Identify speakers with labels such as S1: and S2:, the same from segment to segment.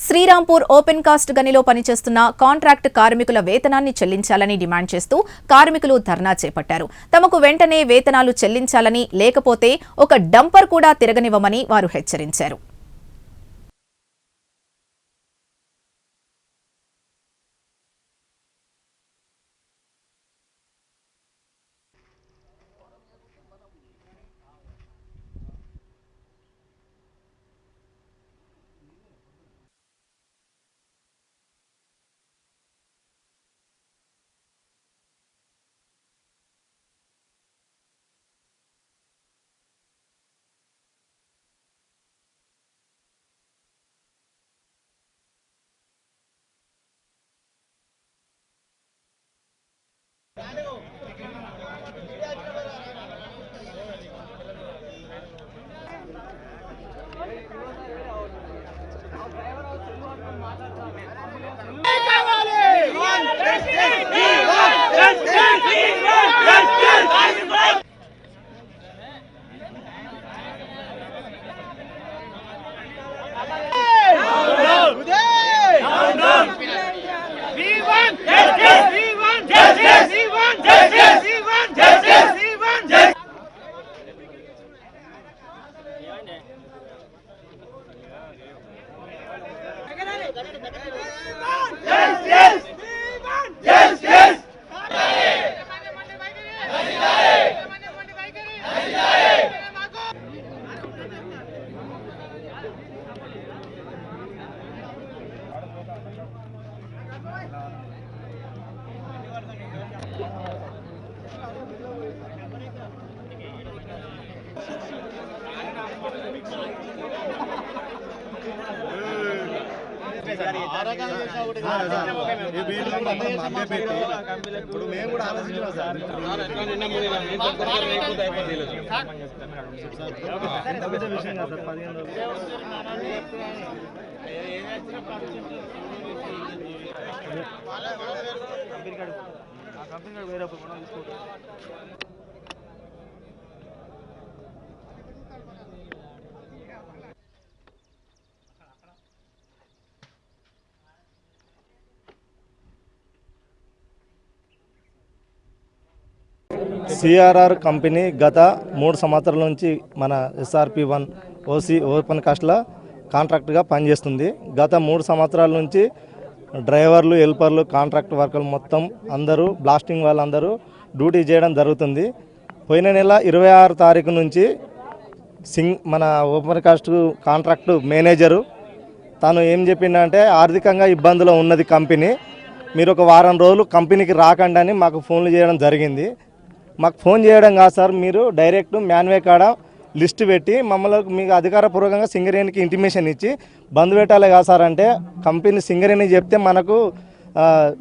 S1: Srirampur open cast గనిలో పనిచేస్తున్న contract కార్మికుల వేతనాన్ని చెల్లించాలని డిమాండ్ చేస్తూ కార్మికులు ధర్నా చేపట్టారు. తమకు వెంటనే వేతనాలు చెల్లించాలని, లేకపోతే ఒక డంపర్ కూడా తిరగనివ్వమని వారు హెచ్చరించారు.
S2: సిఆర్ఆర్ కంపెనీ గత 3 సంవత్సరాల నుంచి మన SRP1 ఓసీ ఓపెన్ కాస్ట్లో కాంట్రాక్ట్గా పనిచేస్తుంది. గత 3 సంవత్సరాల నుంచి డ్రైవర్లు, హెల్పర్లు, కాంట్రాక్ట్ వర్కర్లు మొత్తం అందరూ బ్లాస్టింగ్ వాళ్ళందరూ డ్యూటీ చేయడం జరుగుతుంది. పోయిన నెల 26 తారీఖు నుంచి మన ఓపెన్ కాస్ట్ కాంట్రాక్టు మేనేజరు తను ఏం చెప్పిందంటే, ఆర్థికంగా ఇబ్బందులో ఉన్నది కంపెనీ, మీరు ఒక వారం రోజులు కంపెనీకి రాకండి అని మాకు ఫోన్లు చేయడం జరిగింది. మాకు ఫోన్ చేయడం కాదు సార్, మీరు డైరెక్ట్ మ్యాన్వే కాడ లిస్ట్ పెట్టి మమ్మల్ని మీకు అధికారపూర్వకంగా సింగరేణికి ఇంటిమేషన్ ఇచ్చి బంద్ పెట్టాలి కాదు సార్ అంటే, కంపెనీ సింగరేణి చెప్తే మనకు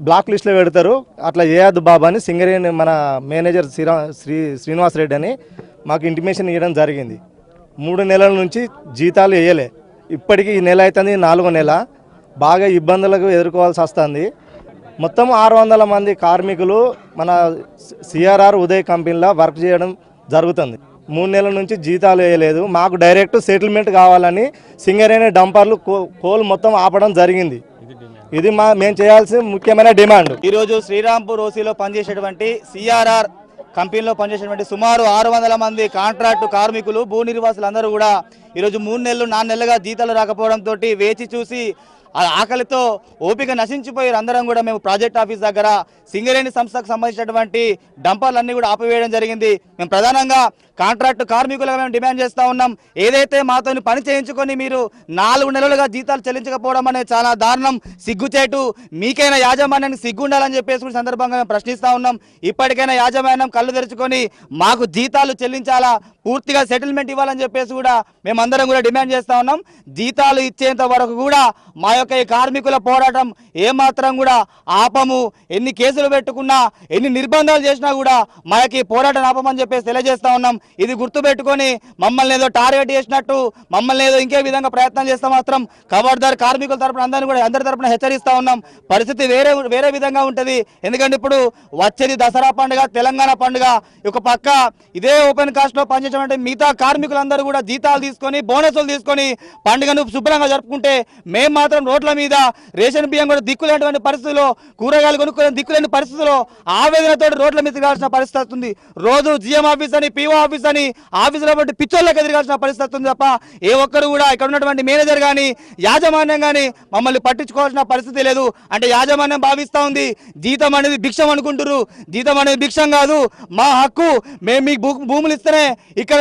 S2: బ్లాక్ లిస్ట్లో పెడతారు, అట్లా చేయొద్దు బాబా అని సింగరేణి మన మేనేజర్ శ్రీనివాస్ రెడ్డి అని మాకు ఇంటిమేషన్ ఇవ్వడం జరిగింది. 3 నెలల నుంచి జీతాలు వేయలే. ఇప్పటికీ ఈ నెల అవుతుంది, 4వ నెల. బాగా ఇబ్బందులకు ఎదుర్కోవాల్సి వస్తుంది. మొత్తం 600 మంది కార్మికులు మన సిఆర్ఆర్ ఉదయ్ కంపెనీలో వర్క్ చేయడం జరుగుతుంది. 3 నెలల నుంచి జీతాలు వేయలేదు. మాకు డైరెక్ట్ సెటిల్మెంట్ కావాలని సింగరేణి డంపర్లు కోల్ మొత్తం ఆపడం జరిగింది. ఇది మేము చేయాల్సిన ముఖ్యమైన డిమాండ్.
S3: ఈరోజు శ్రీరాంపూర్ ఓసీలో పనిచేసేటువంటి సిఆర్ఆర్ కంపెనీలో పనిచేసేటువంటి సుమారు 600 మంది కాంట్రాక్టు కార్మికులు, భూ నిర్వాసులు అందరూ కూడా ఈరోజు 3 నెలలు 4 నెలలుగా జీతాలు రాకపోవడంతో వేచి చూసి ఆకలితో ఓపిక నశించిపోయారు. అందరం కూడా మేము ప్రాజెక్ట్ ఆఫీస్ దగ్గర సింగరేణి సంస్థకు సంబంధించినటువంటి డంపర్లన్నీ కూడా ఆపివేయడం జరిగింది. మేము ప్రధానంగా కాంట్రాక్ట్ కార్మికులుగా మేము డిమాండ్ చేస్తూ ఉన్నాం. ఏదైతే మాతో పని చేయించుకొని మీరు 4 నెలలుగా జీతాలు చెల్లించకపోవడం అనేది చాలా దారుణం, సిగ్గుచేటు. మీకైనా యాజమాన్యానికి సిగ్గుండాలని చెప్పేసి సందర్భంగా మేము ప్రశ్నిస్తూ ఉన్నాం. ఇప్పటికైనా యాజమాన్యం కళ్ళు తెరుచుకొని మాకు జీతాలు చెల్లించాలా, పూర్తిగా సెటిల్మెంట్ ఇవ్వాలని చెప్పేసి కూడా మేమందరం కూడా డిమాండ్ చేస్తూ ఉన్నాం. జీతాలు ఇచ్చేంత వరకు కూడా మా యొక్క ఈ కార్మికుల పోరాటం ఏమాత్రం కూడా ఆపము. ఎన్ని కేసులు పెట్టుకున్నా, ఎన్ని నిర్బంధాలు చేసినా కూడా మా యొక్క ఈ పోరాటం ఆపమని చెప్పేసి తెలియజేస్తా ఉన్నాం. ఇది గుర్తుపెట్టుకొని మమ్మల్ని ఏదో టార్గెట్ చేసినట్టు, మమ్మల్ని ఏదో ఇంకే విధంగా ప్రయత్నం చేస్తే మాత్రం ఖబర్దార్ కార్మికుల తరపున అందరి తరపున హెచ్చరిస్తా ఉన్నాం. పరిస్థితి వేరే విధంగా ఉంటుంది. ఎందుకంటే ఇప్పుడు వచ్చేది దసరా పండుగ, తెలంగాణ పండుగ. ఒక పక్క ఇదే ఓపెన్ కాస్ట్ లో పనిచేసేటువంటి మిగతా కార్మికులందరూ కూడా జీతాలు తీసుకొని బోనసులు తీసుకొని పండుగను శుభ్రంగా జరుపుకుంటే మేము మాత్రం రోడ్ల మీద రేషన్ బియ్యం కూడా దిక్కులేనటువంటి పరిస్థితుల్లో, కూరగాయలు కొనుక్కునే దిక్కులేని పరిస్థితుల్లో ఆవేదనతో రోడ్ల మీద తిరగాల్సిన పరిస్థితి వస్తుంది. రోజు జిఎం ఆఫీస్ అని, పిఓ ఆఫీస్ అని ఆఫీసులో బట్టి పిచ్చోళ్ళకి ఎదిరగాల్సిన పరిస్థితి వస్తుంది తప్ప ఏ ఒక్కరు కూడా ఇక్కడ ఉన్నటువంటి మేనేజర్ కానీ యాజమాన్యం కానీ మమ్మల్ని పట్టించుకోవాల్సిన పరిస్థితి లేదు. అంటే యాజమాన్యం భావిస్తూ ఉంది జీతం అనేది భిక్షం అనుకుంటారు. జీతం అనేది భిక్షం కాదు, మా హక్కు. మేము మీకు భూములు ఇస్తేనే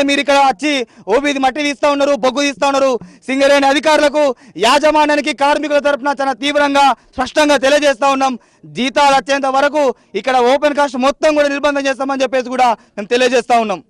S3: మీరు ఇక్కడ వచ్చి ఓబీది మట్టి తీస్తూ ఉన్నారు, బొగ్గు తీస్తూ ఉన్నారు. సింగరేణి అధికారులకు, యాజమాన్యానికి, కార్మికుల తరఫున చాలా తీవ్రంగా స్పష్టంగా తెలియజేస్తా ఉన్నాం. జీతాలు వచ్చేంత వరకు ఇక్కడ ఓపెన్ కాస్ట్ మొత్తం కూడా నిర్బంధం చేస్తామని చెప్పేసి కూడా మేము తెలియజేస్తా ఉన్నాం.